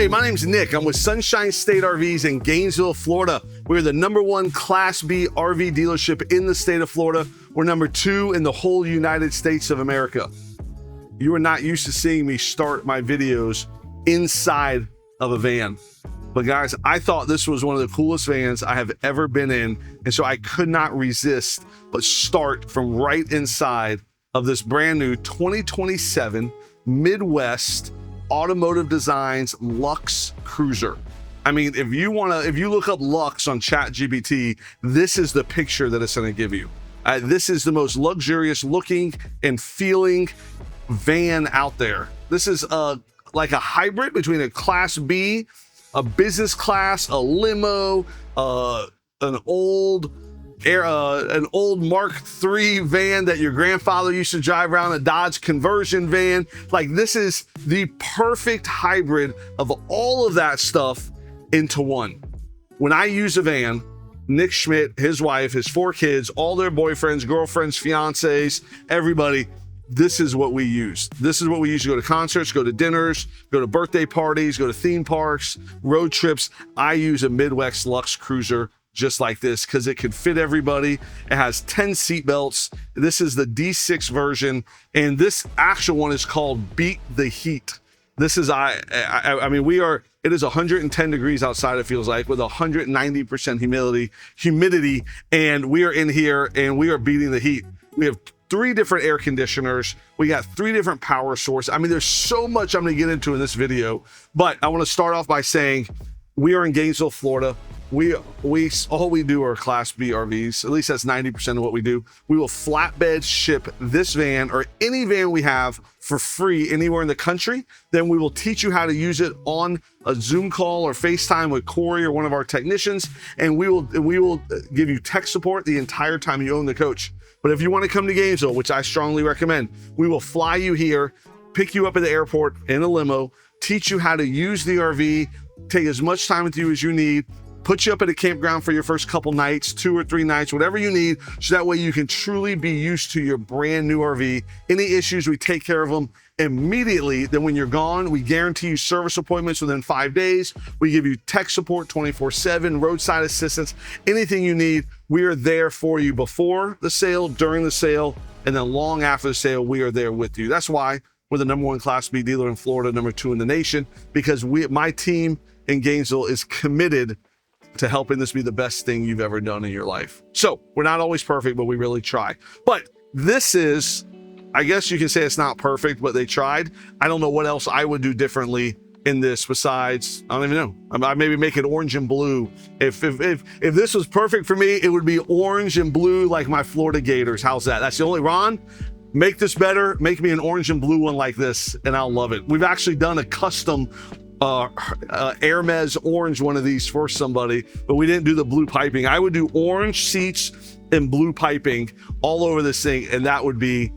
Hey, my name's Nick. I'm with Sunshine State RVs in Gainesville, Florida. We're the #1 Class B RV dealership in the state of Florida. We're #2 in the whole United States of America. You are not used to seeing me start my videos inside of a van. But guys, I thought this was one of the coolest vans I have ever been in. And so I could not resist but start from right inside of this brand new 2027 Midwest Automotive Designs Luxe Cruiser. I mean, if you look up Luxe on ChatGPT, this is the picture that it's going to give you. This is the most luxurious looking and feeling van out there. This is like a hybrid between a Class B, a business class, a limo, an old Mark III van that your grandfather used to drive around, a Dodge conversion van. Like, this is the perfect hybrid of all of that stuff into one. When I use a van, Nick Schmidt, his wife, his 4 kids, all their boyfriends, girlfriends, fiancés, everybody, this is what we use. This is what we use to go to concerts, go to dinners, go to birthday parties, go to theme parks, road trips. I use a Midwest Luxe Cruiser just like this because it can fit everybody. It has 10 seat belts. This is the D6 version, and this actual one is called Beat the Heat. This is, I mean, it is 110 degrees outside, it feels like, with 190% humidity, and we are in here and we are beating the heat. We have 3 different air conditioners. We got 3 different power sources. I mean, there's so much I'm gonna get into in this video, but I wanna start off by saying we are in Gainesville, Florida. All we do are Class B RVs. At least that's 90% of what we do. We will flatbed ship this van or any van we have for free anywhere in the country. Then we will teach you how to use it on a Zoom call or FaceTime with Corey or one of our technicians, and we will give you tech support the entire time you own the coach. But if you want to come to Gainesville, which I strongly recommend, we will fly you here, pick you up at the airport in a limo, teach you how to use the RV, take as much time with you as you need, put you up at a campground for your first couple nights, 2 or 3 nights, whatever you need, so that way you can truly be used to your brand new RV. Any issues, we take care of them immediately. Then when you're gone, we guarantee you service appointments within 5 days. We give you tech support 24/7, roadside assistance, anything you need. We are there for you before the sale, during the sale, and then long after the sale, we are there with you. That's why we're the #1 Class B dealer in Florida, #2 in the nation, because my team in Gainesville is committed to helping this be the best thing you've ever done in your life. So we're not always perfect, but we really try. But this is, I guess you can say it's not perfect, but they tried. I don't know what else I would do differently in this besides, I don't even know. I maybe make it orange and blue. If this was perfect for me, it would be orange and blue like my Florida Gators. How's that? That's the only, Ron, make this better. Make me an orange and blue one like this and I'll love it. We've actually done a custom Hermes orange one of these for somebody, but we didn't do the blue piping. I would do orange seats and blue piping all over this thing, and that would be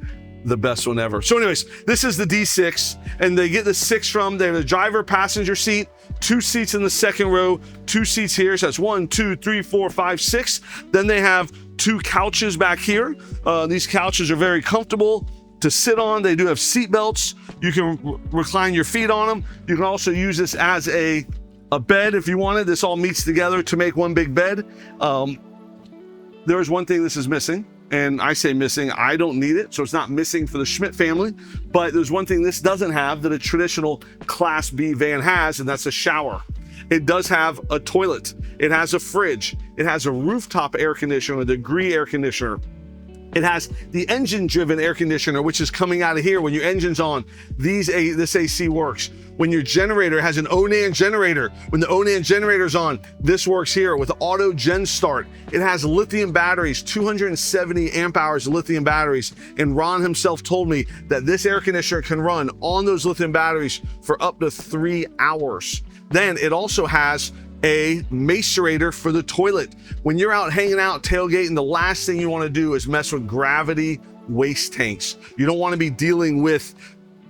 the best one ever. So anyways, this is the D6, and they get the 6 from, they have the driver passenger seat, 2 seats in the second row, 2 seats here. So that's 1, 2, 3, 4, 5, 6. Then they have 2 couches back here. These couches are very comfortable to sit on. They do have seat belts. You can recline your feet on them. You can also use this as a bed if you wanted. This all meets together to make one big bed. There's one thing this is missing, and I say missing, I don't need it, so it's not missing for the Schmidt family, but there's one thing this doesn't have that a traditional Class B van has, and that's a shower. It does have a toilet. It has a fridge. It has a rooftop air conditioner, a degree air conditioner. It has the engine-driven air conditioner, which is coming out of here. When your engine's on, this AC works. When your generator has an Awning generator, when the Awning generator's on, this works here with auto gen start. It has lithium batteries, 270 amp hours of lithium batteries. And Ron himself told me that this air conditioner can run on those lithium batteries for up to 3 hours. Then it also has a Macerator for the toilet. When you're out hanging out, tailgating, the last thing you want to do is mess with gravity waste tanks. You don't want to be dealing with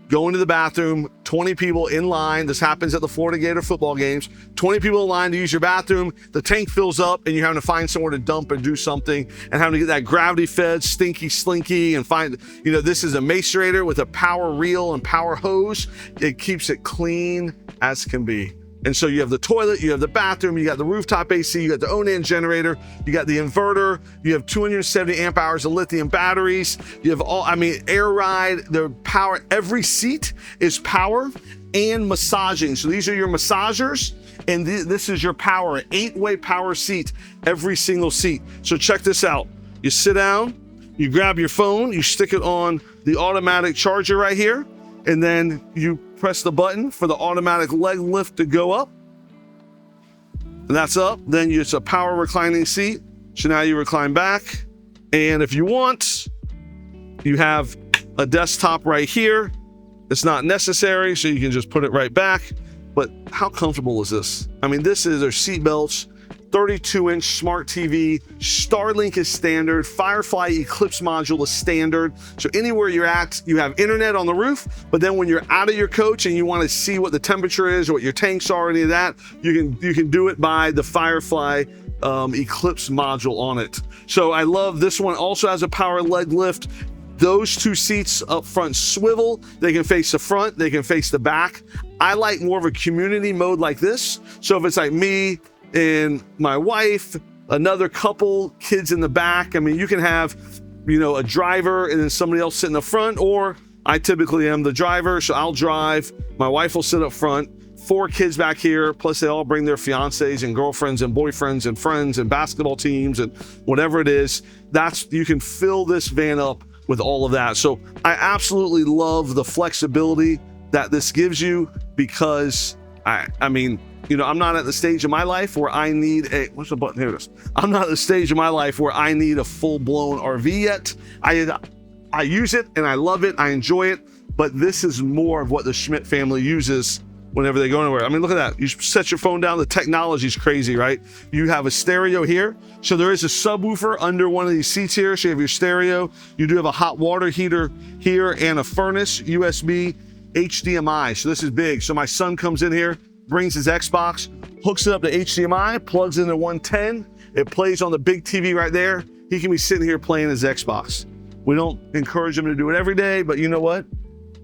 going to the bathroom, 20 people in line. This happens at the Florida Gator football games. 20 people in line to use your bathroom. The tank fills up and you're having to find somewhere to dump and do something and having to get that gravity fed stinky slinky and find, this is a Macerator with a power reel and power hose. It keeps it clean as can be. And so you have the toilet, you have the bathroom, you got the rooftop AC, you got the Awning generator, you got the inverter, you have 270 amp hours of lithium batteries, you have all, I mean, air ride, the power, every seat is power and massaging. So these are your massagers, and this is your power, 8-way power seat, every single seat. So check this out. You sit down, you grab your phone, you stick it on the automatic charger right here, and then you press the button for the automatic leg lift to go up. And that's up. Then it's a power reclining seat. So now you recline back. And if you want, you have a desktop right here. It's not necessary, so you can just put it right back. But how comfortable is this? I mean, this is their seat belts, 32-inch smart TV, Starlink is standard, Firefly Eclipse module is standard. So anywhere you're at, you have internet on the roof, but then when you're out of your coach and you want to see what the temperature is or what your tanks are, any of that, you can do it by the Firefly Eclipse module on it. So I love this one. Also has a power leg lift. Those two seats up front swivel. They can face the front, they can face the back. I like more of a community mode like this. So if it's like me and my wife, another couple, kids in the back, I mean, you can have, you know, a driver and then somebody else sit in the front, or I typically am the driver, so I'll drive, my wife will sit up front, 4 kids back here, plus they all bring their fiancés and girlfriends and boyfriends and friends and basketball teams and whatever it is. You can fill this van up with all of that. So I absolutely love the flexibility that this gives you, because I mean, you know, I'm not at the stage of my life where I need what's the button? Here it is. I'm not at the stage of my life where I need a full-blown RV yet. I use it and I love it. I enjoy it, but this is more of what the Schmidt family uses whenever they go anywhere. I mean, look at that. You set your phone down. The technology is crazy, right? You have a stereo here. So there is a subwoofer under one of these seats here. So you have your stereo. You do have a hot water heater here and a furnace, USB, HDMI. So this is big. So my son comes in here, brings his Xbox, hooks it up to HDMI, plugs into 110. It plays on the big TV right there. He can be sitting here playing his Xbox. We don't encourage him to do it every day, but you know what?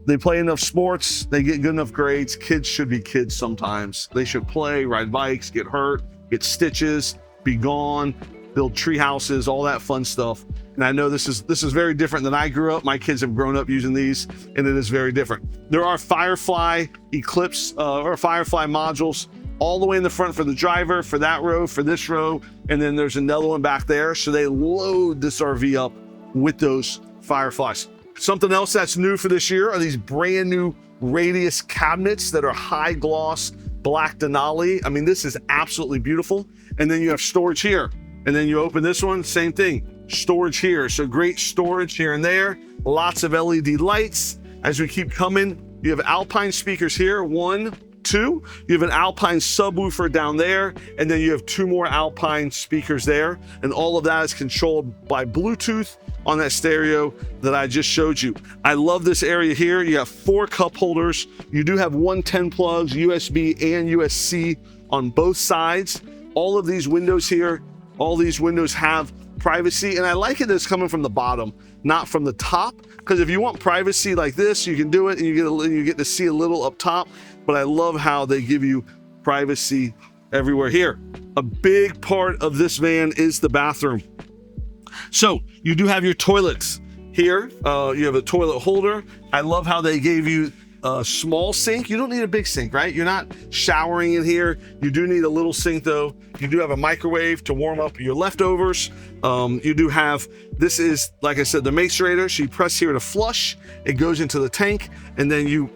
They play enough sports, they get good enough grades. Kids should be kids sometimes. They should play, ride bikes, get hurt, get stitches, be gone, build tree houses, all that fun stuff. And I know this is very different than I grew up. My kids have grown up using these, and it is very different. There are Firefly Eclipse or Firefly modules all the way in the front for the driver, for that row, for this row, and then there's another one back there. So they load this RV up with those Fireflies. Something else that's new for this year are these brand new radius cabinets that are high gloss black Denali. I mean, this is absolutely beautiful. And then you have storage here. And then you open this one, same thing, storage here. So great storage here and there. Lots of LED lights. As we keep coming, you have Alpine speakers here, 1, 2. You have an Alpine subwoofer down there, and then you have 2 more Alpine speakers there. And all of that is controlled by Bluetooth on that stereo that I just showed you. I love this area here. You have 4 cup holders. You do have 110 plugs, USB and USB-C on both sides. All of these windows here, all these windows have privacy, and I like it that it's coming from the bottom, not from the top, because if you want privacy like this, you can do it and you get to see a little up top, but I love how they give you privacy everywhere here. A big part of this van is the bathroom. So you do have your toilets here. You have a toilet holder. I love how they gave you a small sink. You don't need a big sink, right? You're not showering in here. You do need a little sink though. You do have a microwave to warm up your leftovers. You do have, this is, like I said, the Macerator. So you press here to flush. It goes into the tank, and then you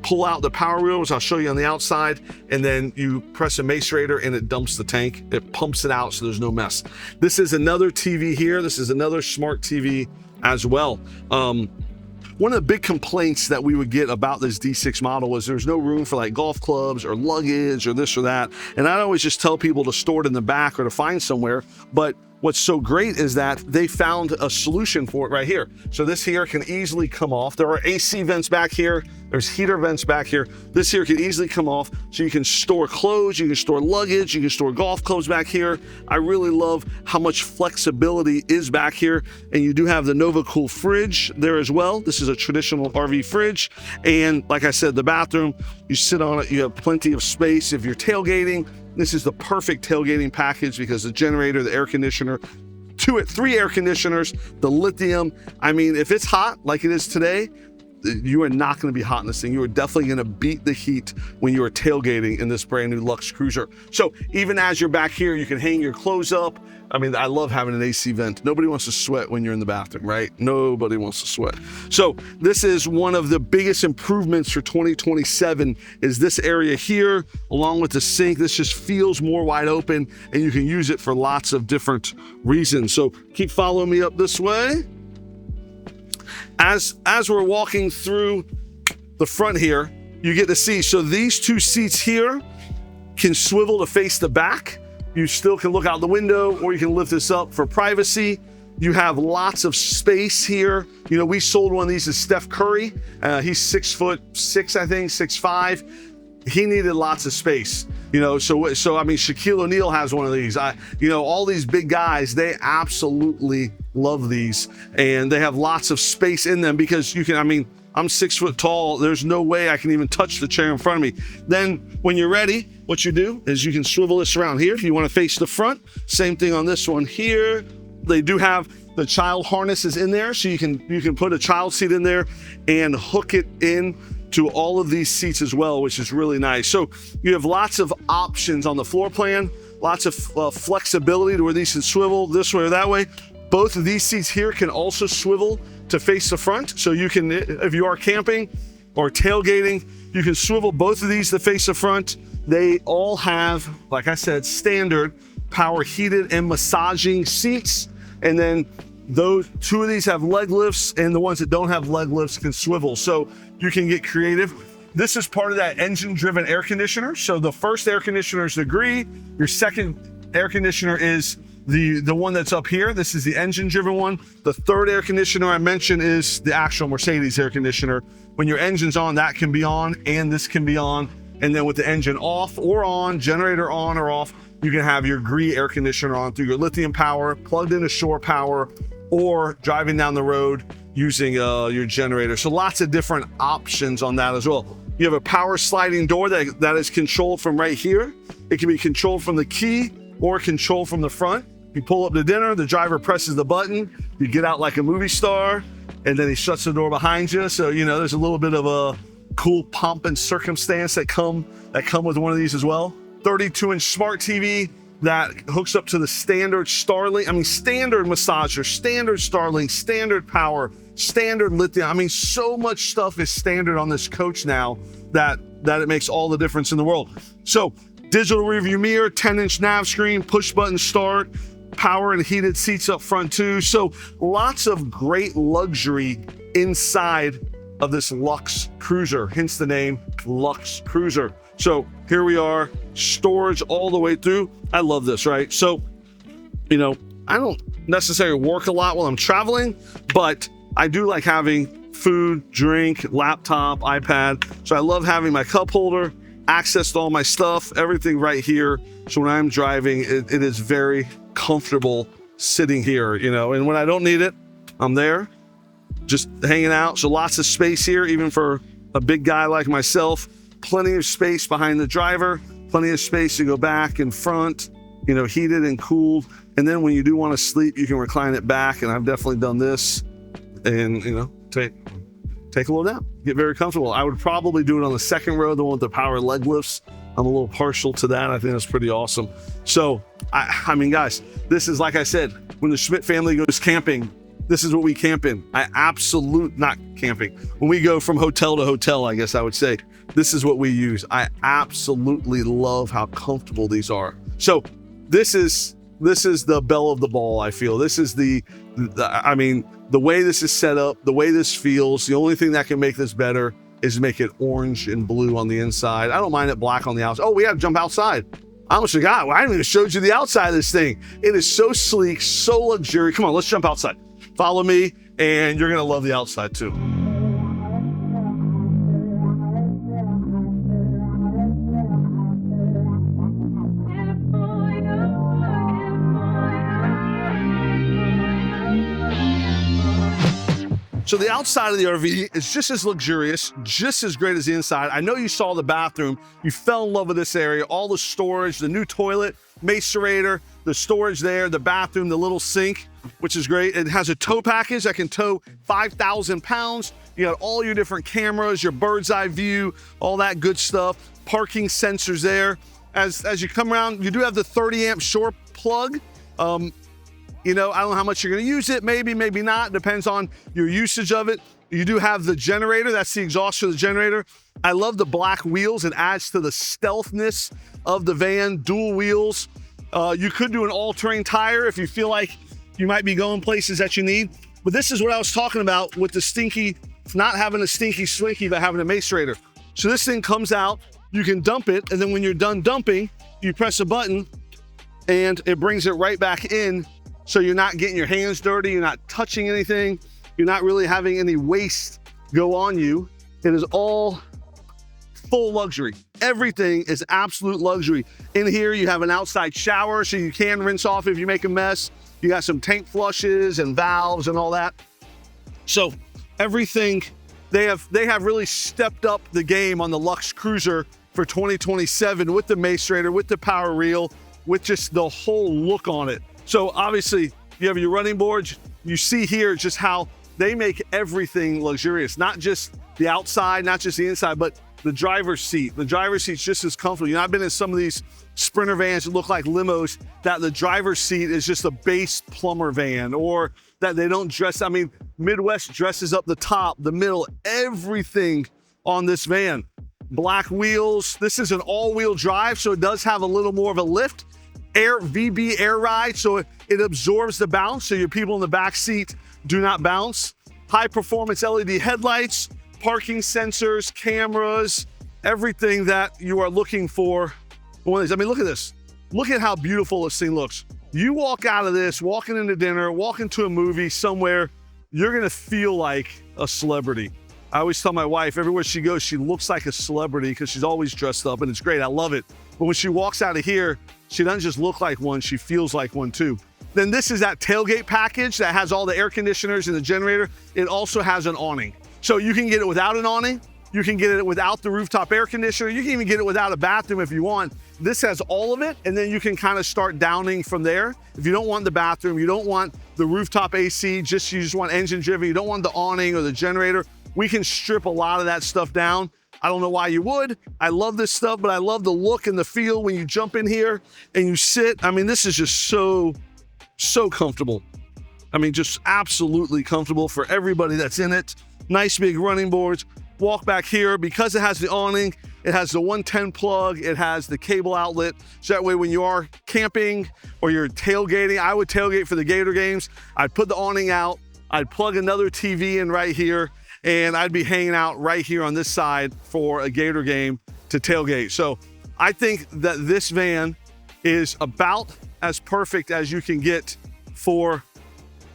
pull out the power wheel, which I'll show you on the outside, and then you press a Macerator and it dumps the tank. It pumps it out so there's no mess. This is another TV here. This is another smart TV as well. One of the big complaints that we would get about this D6 model was there's no room for like golf clubs or luggage or this or that. And I'd always just tell people to store it in the back or to find somewhere. But what's so great is that they found a solution for it right here. So this here can easily come off. There are AC vents back here. There's heater vents back here. This here can easily come off. So you can store clothes, you can store luggage, you can store golf clubs back here. I really love how much flexibility is back here. And you do have the Nova Cool fridge there as well. This is a traditional RV fridge. And like I said, the bathroom, you sit on it, you have plenty of space. If you're tailgating, this is the perfect tailgating package because the generator, the air conditioner, 3 air conditioners, the lithium. I mean, if it's hot like it is today, you are not going to be hot in this thing. You are definitely going to beat the heat when you are tailgating in this brand new Luxe Cruiser. So even as you're back here, you can hang your clothes up. I mean, I love having an AC vent. Nobody wants to sweat when you're in the bathroom, right? Nobody wants to sweat. So this is one of the biggest improvements for 2027 is this area here, along with the sink. This just feels more wide open and you can use it for lots of different reasons. So keep following me up this way. As we're walking through the front here, you get to see, so these 2 seats here can swivel to face the back. You still can look out the window, or you can lift this up for privacy. You have lots of space here. You know, we sold one of these to Steph Curry. He's 6'6", I think, 6'5". He needed lots of space. You know, so I mean, Shaquille O'Neal has one of these. You know, all these big guys, they absolutely love these, and they have lots of space in them because you can. I mean, I'm 6 foot tall. There's no way I can even touch the chair in front of me. Then when you're ready, what you do is you can swivel this around here if you want to face the front. Same thing on this one here. They do have the child harnesses in there, so you can put a child seat in there and hook it in to all of these seats as well, which is really nice. So you have lots of options on the floor plan, lots of flexibility to where these can swivel this way or that way. Both of these seats here can also swivel to face the front. So you can, if you are camping or tailgating, you can swivel both of these to face the front. They all have, like I said, standard power heated and massaging seats. And then those 2 of these have leg lifts, and the ones that don't have leg lifts can swivel. So you can get creative. This is part of that engine-driven air conditioner. So the first air conditioner is the Gree. Your second air conditioner is the one that's up here. This is the engine-driven one. The third air conditioner I mentioned is the actual Mercedes air conditioner. When your engine's on, that can be on, and this can be on. And then with the engine off or on, generator on or off, you can have your Gree air conditioner on through your lithium power, plugged into shore power, or driving down the road using your generator. So lots of different options on that as well. You have a power sliding door that is controlled from right here. It can be controlled from the key or controlled from the front. You pull up to dinner, the driver presses the button, you get out like a movie star, and then he shuts the door behind you. So, you know, there's a little bit of a cool pomp and circumstance that come with one of these as well. 32-inch smart TV that hooks up to the standard Starlink. I mean, standard massager, standard Starlink, standard power, standard lithium. I mean, so much stuff is standard on this coach now that it makes all the difference in the world. So digital rearview mirror, 10-inch nav screen, push button start, power and heated seats up front too. So lots of great luxury inside of this Luxe Cruiser, hence the name Luxe Cruiser. So here we are, storage all the way through. I love this, right? So, you know, I don't necessarily work a lot while I'm traveling, but I do like having food, drink, laptop, iPad. So I love having my cup holder, access to all my stuff, everything right here. So when I'm driving, it is very comfortable sitting here, you know, and when I don't need it, I'm there just hanging out. So lots of space here, even for a big guy like myself. Plenty of space behind the driver, plenty of space to go back and front, you know, heated and cooled. And then when you do want to sleep, you can recline it back. And I've definitely done this and, you know, take a little nap, get very comfortable. I would probably do it on the second row, the one with the power leg lifts. I'm a little partial to that. I think that's pretty awesome. So, I mean, guys, this is, like I said, when the Schmidt family goes camping, this is what we camp in. Not camping. When we go from hotel to hotel, I guess I would say, this is what we use. I absolutely love how comfortable these are. So this is the belle of the ball, I feel. This is I mean, the way this is set up, the way this feels, the only thing that can make this better is make it orange and blue on the inside. I don't mind it black on the outside. Oh, we have to jump outside. I almost forgot. I haven't even showed you the outside of this thing. It is so sleek, so luxurious. Come on, let's jump outside. Follow me, and you're gonna love the outside too. So the outside of the RV is just as luxurious, just as great as the inside. I know you saw the bathroom. You fell in love with this area, all the storage, the new toilet, Macerator, the storage there, the bathroom, the little sink, which is great. It has a tow package that can tow 5,000 pounds. You got all your different cameras, your bird's eye view, all that good stuff. Parking sensors there. As you come around, you do have the 30 amp shore plug. You know, I don't know how much you're gonna use it, maybe, maybe not, depends on your usage of it. You do have the generator, that's the exhaust for the generator. I love the black wheels, it adds to the stealthness of the van, dual wheels. You could do an all-terrain tire if you feel like you might be going places that you need. But this is what I was talking about with the stinky, not having a stinky swinky, but having a Macerator. So this thing comes out, you can dump it, and then when you're done dumping, you press a button and it brings it right back in. So you're not getting your hands dirty, you're not touching anything, you're not really having any waste go on you. It is all full luxury. Everything is absolute luxury. In here, you have an outside shower so you can rinse off if you make a mess. You got some tank flushes and valves and all that. So everything, they have really stepped up the game on the Luxe Cruiser for 2027 with the Macerator, with the power reel, with just the whole look on it. So obviously you have your running boards. You see here just how they make everything luxurious, not just the outside, not just the inside, but the driver's seat. The driver's seat's just as comfortable. You know, I've been in some of these Sprinter vans that look like limos that the driver's seat is just a base plumber van, or that they don't dress. I mean, Midwest dresses up the top, the middle, everything on this van. Black wheels. This is an all-wheel drive, so it does have a little more of a lift. VB air ride, so it absorbs the bounce, so your people in the back seat do not bounce. High performance LED headlights, parking sensors, cameras, everything that you are looking for. I mean, look at this. Look at how beautiful this thing looks. You walk out of this, walking into dinner, walking to a movie somewhere, you're gonna feel like a celebrity. I always tell my wife, everywhere she goes, she looks like a celebrity because she's always dressed up, and it's great, I love it. But when she walks out of here, she doesn't just look like one, she feels like one too. Then this is that tailgate package that has all the air conditioners and the generator. It also has an awning. So you can get it without an awning, you can get it without the rooftop air conditioner, you can even get it without a bathroom if you want. This has all of it, and then you can kind of start downing from there. If you don't want the bathroom, you don't want the rooftop AC, you just want engine driven, you don't want the awning or the generator, we can strip a lot of that stuff down. I don't know why you would. I love this stuff, but I love the look and the feel when you jump in here and you sit. I mean, this is just so comfortable. I mean, just absolutely comfortable for everybody that's in it. Nice big running boards. Walk back here, because it has the awning, it has the 110 plug, it has the cable outlet. So that way when you are camping or you're tailgating, I would tailgate for the Gator games. I'd put the awning out, I'd plug another TV in right here, and I'd be hanging out right here on this side for a Gator game to tailgate. So I think that this van is about as perfect as you can get for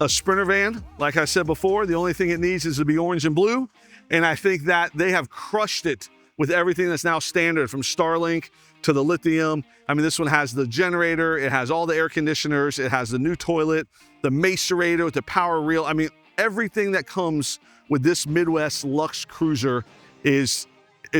a Sprinter van. Like I said before, the only thing it needs is to be orange and blue. And I think that they have crushed it with everything that's now standard, from Starlink to the lithium. I mean, this one has the generator, it has all the air conditioners, it has the new toilet, the Macerator with the power reel. I mean, everything that comes with this Midwest Luxe Cruiser is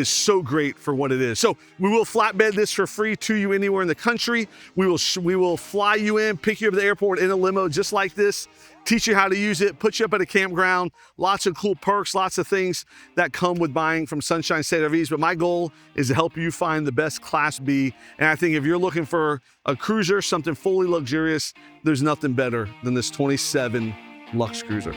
so great for what it is. So we will flatbed this for free to you anywhere in the country. We will fly you in, pick you up at the airport in a limo just like this, teach you how to use it, put you up at a campground. Lots of cool perks, lots of things that come with buying from Sunshine State RVs. But my goal is to help you find the best Class B. And I think if you're looking for a cruiser, something fully luxurious, there's nothing better than this 27 Luxe Cruiser.